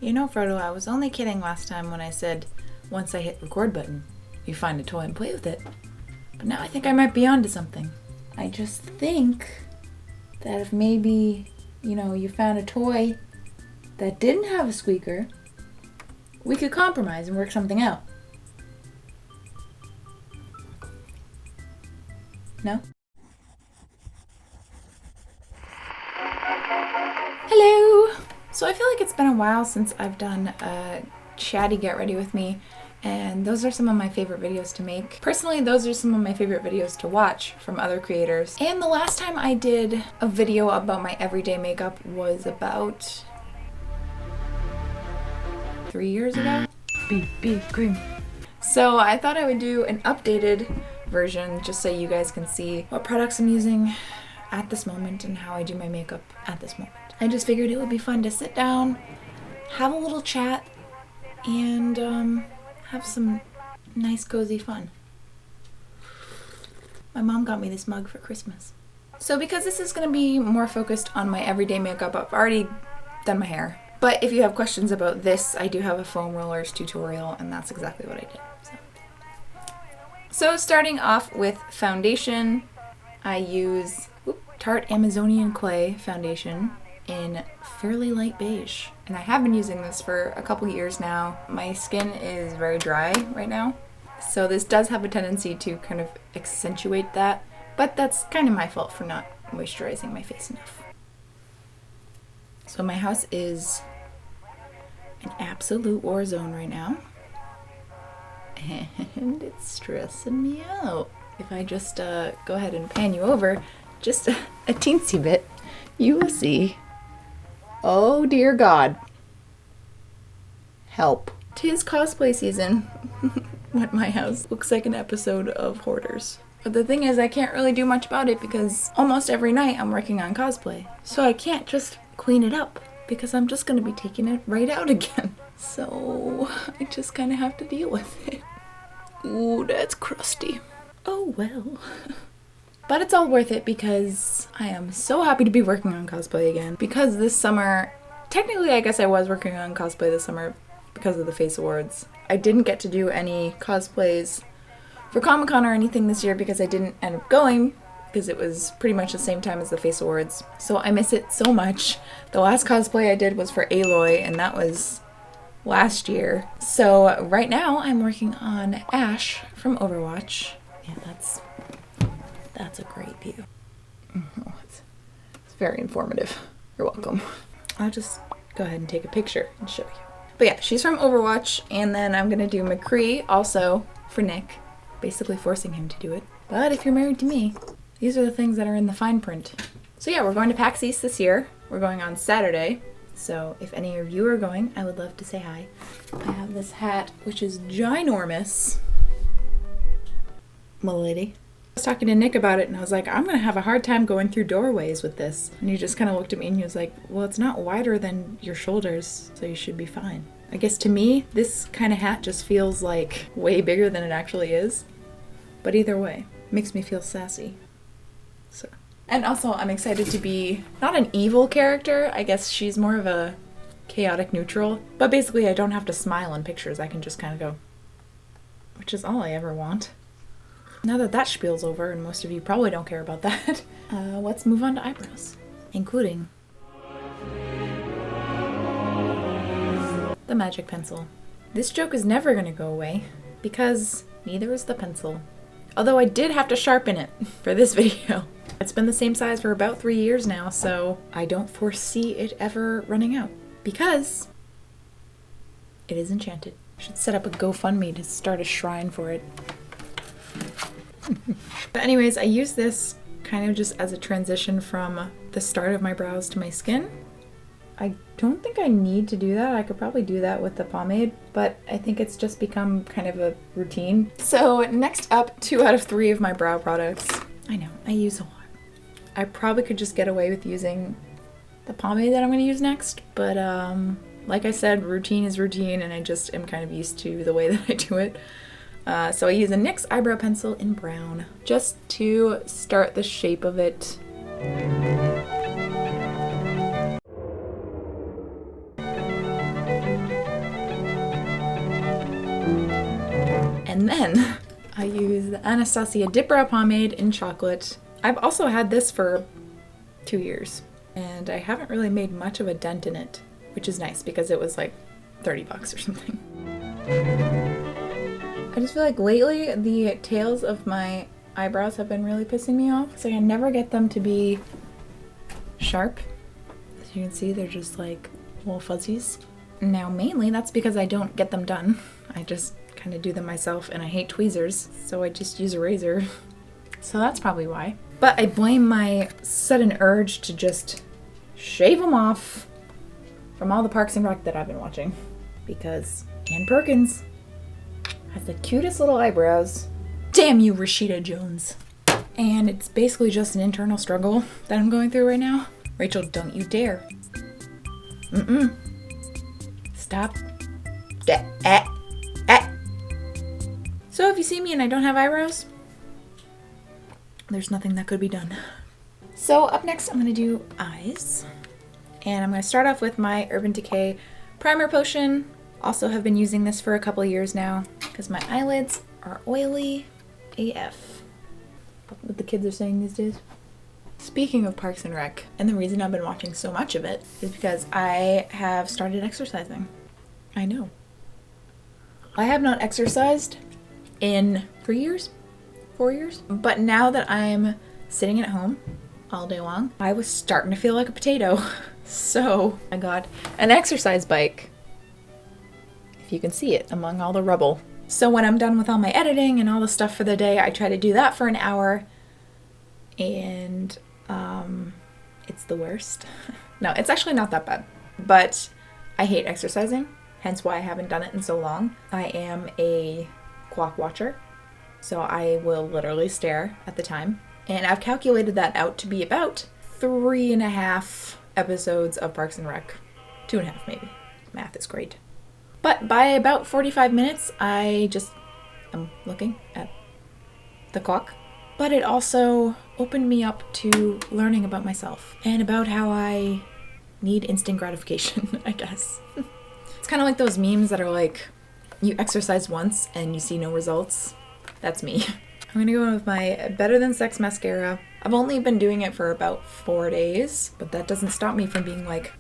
You know, Frodo, I was only kidding last time when I said once I hit record button, you find a toy and play with it. But now I think I might be onto something. I just think that if maybe, you know, you found a toy that didn't have a squeaker, we could compromise and work something out. No? Hello! So I feel like it's been a while since I've done a Chatty Get Ready With Me, and those are some of my favorite videos to make. Personally, those are some of my favorite videos to watch from other creators. And the last time I did a video about my everyday makeup was about 3 years ago? Be cream. So I thought I would do an updated version just so you guys can see what products I'm using at this moment and how I do my makeup at this moment. I just figured it would be fun to sit down, have a little chat, and have some nice cozy fun. My mom got me this mug for Christmas. So because this is going to be more focused on my everyday makeup, I've already done my hair. But if you have questions about this, I do have a foam rollers tutorial, and that's exactly what I did. So starting off with foundation, I use Tarte Amazonian Clay foundation in Fairly Light Beige. And I have been using this for a couple years now. My skin is very dry right now, so this does have a tendency to kind of accentuate that, but that's kind of my fault for not moisturizing my face enough. So my house is an absolute war zone right now, and it's stressing me out. If I just go ahead and pan you over just a teensy bit, you will see. Oh dear God. Help. 'Tis cosplay season when my house looks like an episode of Hoarders. But the thing is, I can't really do much about it because almost every night I'm working on cosplay. So I can't just clean it up because I'm just going to be taking it right out again. So I just kind of have to deal with it. Ooh, that's crusty. Oh well. But it's all worth it because I am so happy to be working on cosplay again. Because this summer, technically I guess I was working on cosplay this summer because of the Face Awards. I didn't get to do any cosplays for Comic-Con or anything this year because I didn't end up going because it was pretty much the same time as the Face Awards. So I miss it so much. The last cosplay I did was for Aloy, and that was last year. So right now I'm working on Ash from Overwatch. Yeah, that's a great view. It's very informative. You're welcome. I'll just go ahead and take a picture and show you. But yeah, she's from Overwatch, and then I'm gonna do McCree also for Nick, basically forcing him to do it. But if you're married to me, these are the things that are in the fine print. So yeah, we're going to PAX East this year. We're going on Saturday. So if any of you are going, I would love to say hi. I have this hat, which is ginormous. My lady. I was talking to Nick about it, and I was like, I'm gonna have a hard time going through doorways with this. And he just kind of looked at me and he was like, well, it's not wider than your shoulders, so you should be fine. I guess to me, this kind of hat just feels like way bigger than it actually is. But either way, makes me feel sassy. So. And also, I'm excited to be not an evil character. I guess she's more of a chaotic neutral. But basically, I don't have to smile in pictures. I can just kind of go, which is all I ever want. Now that that spiel's over, and most of you probably don't care about that, let's move on to eyebrows, including the magic pencil. This joke is never gonna go away because neither is the pencil. Although I did have to sharpen it for this video. It's been the same size for about 3 years now, so I don't foresee it ever running out because it is enchanted. I should set up a GoFundMe to start a shrine for it. But anyways, I use this kind of just as a transition from the start of my brows to my skin. I don't think I need to do that. I could probably do that with the pomade, but I think it's just become kind of a routine. So next up, 2 out of 3 of my brow products. I know, I use a lot. I probably could just get away with using the pomade that I'm going to use next, but like I said, routine is routine, and I just am kind of used to the way that I do it. So I use a NYX eyebrow pencil in brown just to start the shape of it. And then I use the Anastasia Dip Brow Pomade in chocolate. I've also had this for 2 years, and I haven't really made much of a dent in it, which is nice because it was like 30 bucks or something. I just feel like lately the tails of my eyebrows have been really pissing me off. So I never get them to be sharp. As you can see, they're just like little fuzzies. Now mainly that's because I don't get them done. I just kind of do them myself, and I hate tweezers, so I just use a razor. So that's probably why. But I blame my sudden urge to just shave them off from all the Parks and Rec that I've been watching. Because Ann Perkins has the cutest little eyebrows. Damn you, Rashida Jones. And it's basically just an internal struggle that I'm going through right now. Rachel, don't you dare. Stop. So if you see me and I don't have eyebrows, there's nothing that could be done. So up next, I'm gonna do eyes. And I'm gonna start off with my Urban Decay Primer Potion. Also have been using this for a couple years now because my eyelids are oily AF. What the kids are saying these days. Speaking of Parks and Rec, and the reason I've been watching so much of it is because I have started exercising. I know. I have not exercised in 3 years, 4 years, but now that I'm sitting at home all day long, I was starting to feel like a potato. So I got an exercise bike, if you can see it among all the rubble. So when I'm done with all my editing and all the stuff for the day, I try to do that for an hour, and it's the worst. No, it's actually not that bad, but I hate exercising, hence why I haven't done it in so long. I am a clock watcher, so I will literally stare at the time, and I've calculated that out to be about 3.5 episodes of Parks and Rec. 2.5 maybe. Math is great. But by about 45 minutes, I just am looking at the clock. But it also opened me up to learning about myself and about how I need instant gratification, I guess. It's kind of like those memes that are like, you exercise once and you see no results. That's me. I'm gonna go in with my Better Than Sex mascara. I've only been doing it for about 4 days, but that doesn't stop me from being like,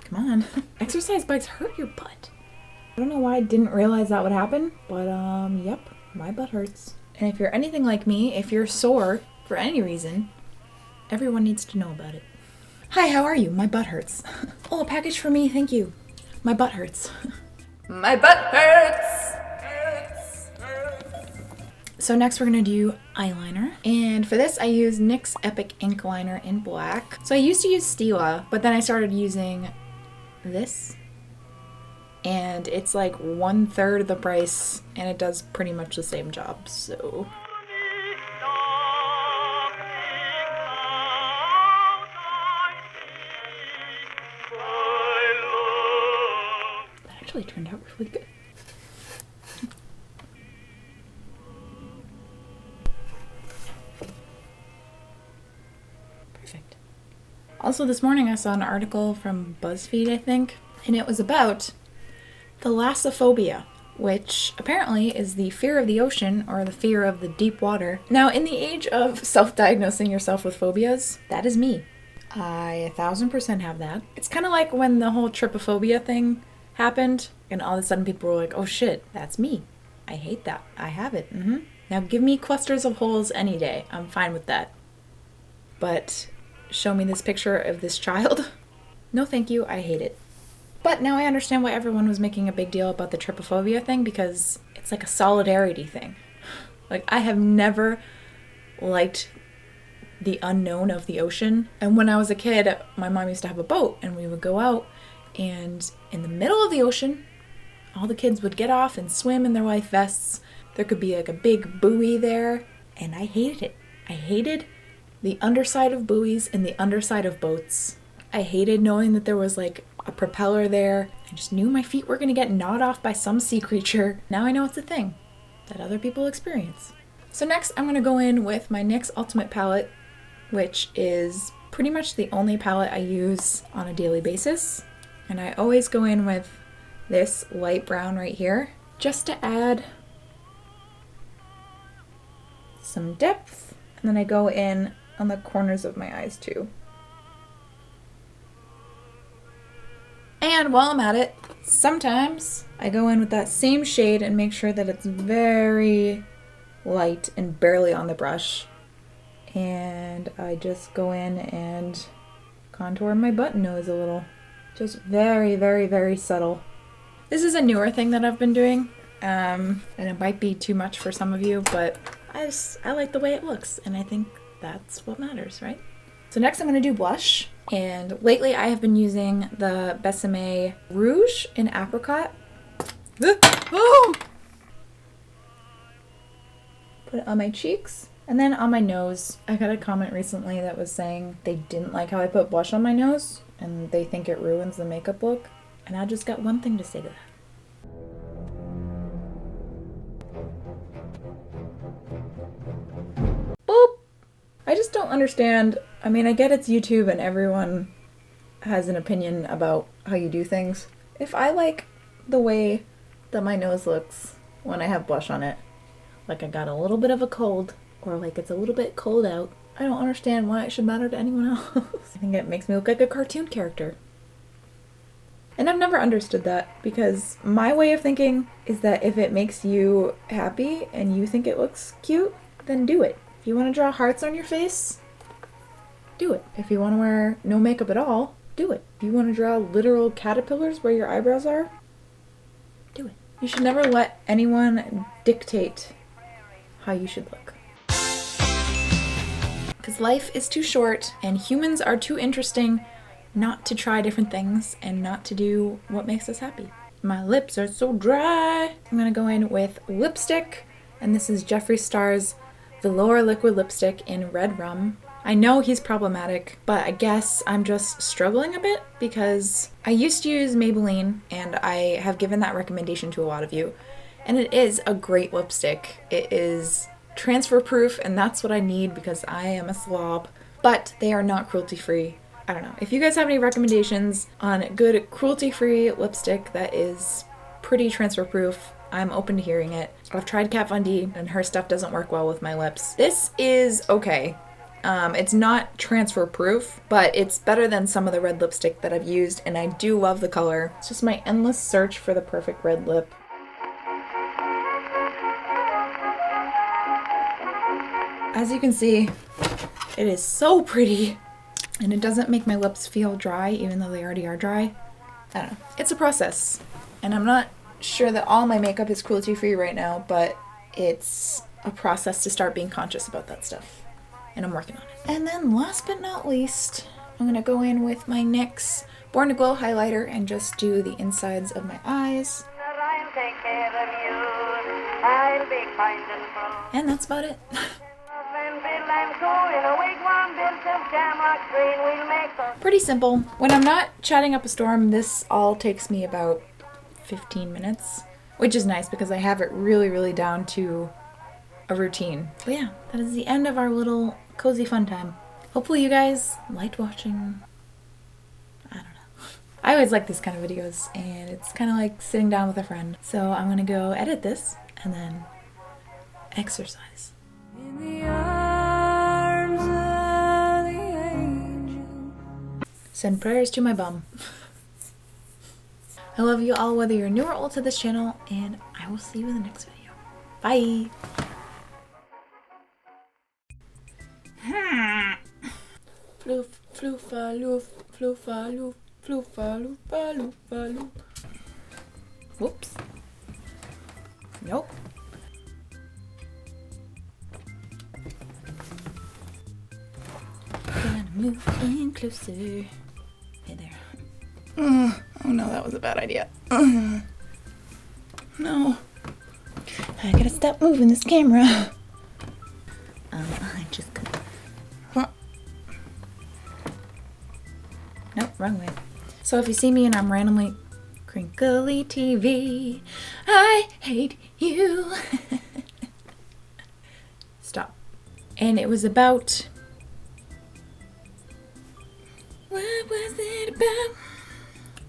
come on. Exercise bikes hurt your butt. I don't know why I didn't realize that would happen, but yep, my butt hurts. And if you're anything like me, if you're sore for any reason, everyone needs to know about it. Hi, how are you? My butt hurts. Oh, a package for me, thank you. My butt hurts. My butt hurts! So next we're gonna do eyeliner. And for this I use NYX Epic Ink Liner in black. So I used to use Stila, but then I started using this. And it's like 1/3 the price, and it does pretty much the same job, so. That actually turned out really good. Perfect. Also this morning I saw an article from BuzzFeed, I think, and it was about thalassophobia, which apparently is the fear of the ocean or the fear of the deep water. Now, in the age of self-diagnosing yourself with phobias, that is me. I 1000% have that. It's kind of like when the whole trypophobia thing happened, and all of a sudden people were like, oh shit, that's me. I hate that. I have it. Now give me clusters of holes any day. I'm fine with that. But show me this picture of this child. No thank you, I hate it. But now I understand why everyone was making a big deal about the trypophobia thing, because it's like a solidarity thing. Like, I have never liked the unknown of the ocean. And when I was a kid, my mom used to have a boat, and we would go out, and in the middle of the ocean, all the kids would get off and swim in their life vests. There could be like a big buoy there, and I hated it. I hated the underside of buoys and the underside of boats. I hated knowing that there was like a propeller there. I just knew my feet were gonna get gnawed off by some sea creature. Now I know it's a thing that other people experience. So next I'm gonna go in with my NYX Ultimate palette, which is pretty much the only palette I use on a daily basis. And I always go in with this light brown right here. just to add some depth, and then I go in on the corners of my eyes too. And while I'm at it, sometimes I go in with that same shade and make sure that it's very light and barely on the brush. And I just go in and contour my button nose a little. Just very, very, very subtle. This is a newer thing that I've been doing, and it might be too much for some of you, but I like the way it looks, and I think that's what matters, right? So next I'm going to do blush, and lately I have been using the Besame Rouge in Apricot. Oh! Put it on my cheeks, and then on my nose. I got a comment recently that was saying they didn't like how I put blush on my nose, and they think it ruins the makeup look, and I just got one thing to say to that. Boop! I just don't understand. I mean, I get it's YouTube and everyone has an opinion about how you do things. If I like the way that my nose looks when I have blush on it, like I got a little bit of a cold, or like it's a little bit cold out, I don't understand why it should matter to anyone else. I think it makes me look like a cartoon character. And I've never understood that, because my way of thinking is that if it makes you happy and you think it looks cute, then do it. If you want to draw hearts on your face, do it. If you want to wear no makeup at all, do it. If you want to draw literal caterpillars where your eyebrows are, do it. You should never let anyone dictate how you should look. Because life is too short and humans are too interesting not to try different things and not to do what makes us happy. My lips are so dry. I'm gonna go in with lipstick, and this is Jeffree Star's Velour Liquid Lipstick in Red Rum. I know he's problematic, but I guess I'm just struggling a bit because I used to use Maybelline, and I have given that recommendation to a lot of you, and it is a great lipstick. It is transfer proof, and that's what I need because I am a slob, but they are not cruelty free. I don't know. If you guys have any recommendations on good cruelty-free lipstick that is pretty transfer proof, I'm open to hearing it. I've tried Kat Von D and her stuff doesn't work well with my lips. This is okay. It's not transfer proof, but it's better than some of the red lipstick that I've used, and I do love the color. It's just my endless search for the perfect red lip. As you can see, it is so pretty. And it doesn't make my lips feel dry, even though they already are dry. I don't know. It's a process. And I'm not sure that all my makeup is cruelty-free right now, but it's a process to start being conscious about that stuff. And I'm working on it. And then last but not least, I'm going to go in with my NYX Born to Glow highlighter and just do the insides of my eyes. And that's about it. Pretty simple. When I'm not chatting up a storm, this all takes me about 15 minutes, which is nice because I have it really, really down to a routine. But yeah, that is the end of our little cozy fun time. Hopefully you guys liked watching. I don't know. I always like these kind of videos, and it's kind of like sitting down with a friend. So I'm gonna go edit this and then exercise. In the arms of the angel. Send prayers to my bum. I love you all, whether you're new or old to this channel, and I will see you in the next video. Bye! Floof, floofa, loof, floofa, loof, floofa, loofa, loofa, loof. Whoops. Nope. Gonna move in closer. Hey there. Oh no, that was a bad idea. No. I gotta stop moving this camera. I just got... Huh. Nope, wrong way. So if you see me and I'm randomly crinkly TV, I hate you. Stop. And it was about... What was it about?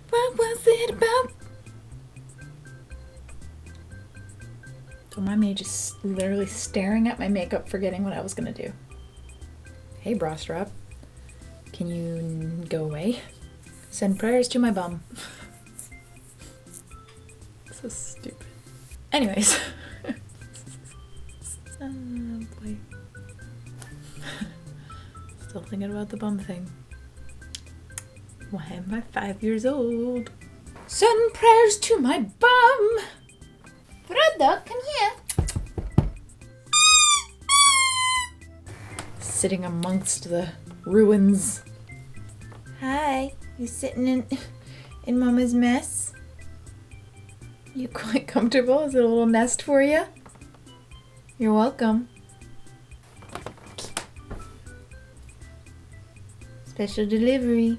What was it about? Don't mind me just literally staring at my makeup, forgetting what I was gonna do. Hey, bra strap. Can you go away? Send prayers to my bum. So stupid. Anyways. Oh boy. Still thinking about the bum thing. Why am I 5 years old? Send prayers to my bum! Brother, come here. Sitting amongst the ruins. Hi, you sitting in Mama's mess? You quite comfortable? Is it a little nest for you? You're welcome. Special delivery.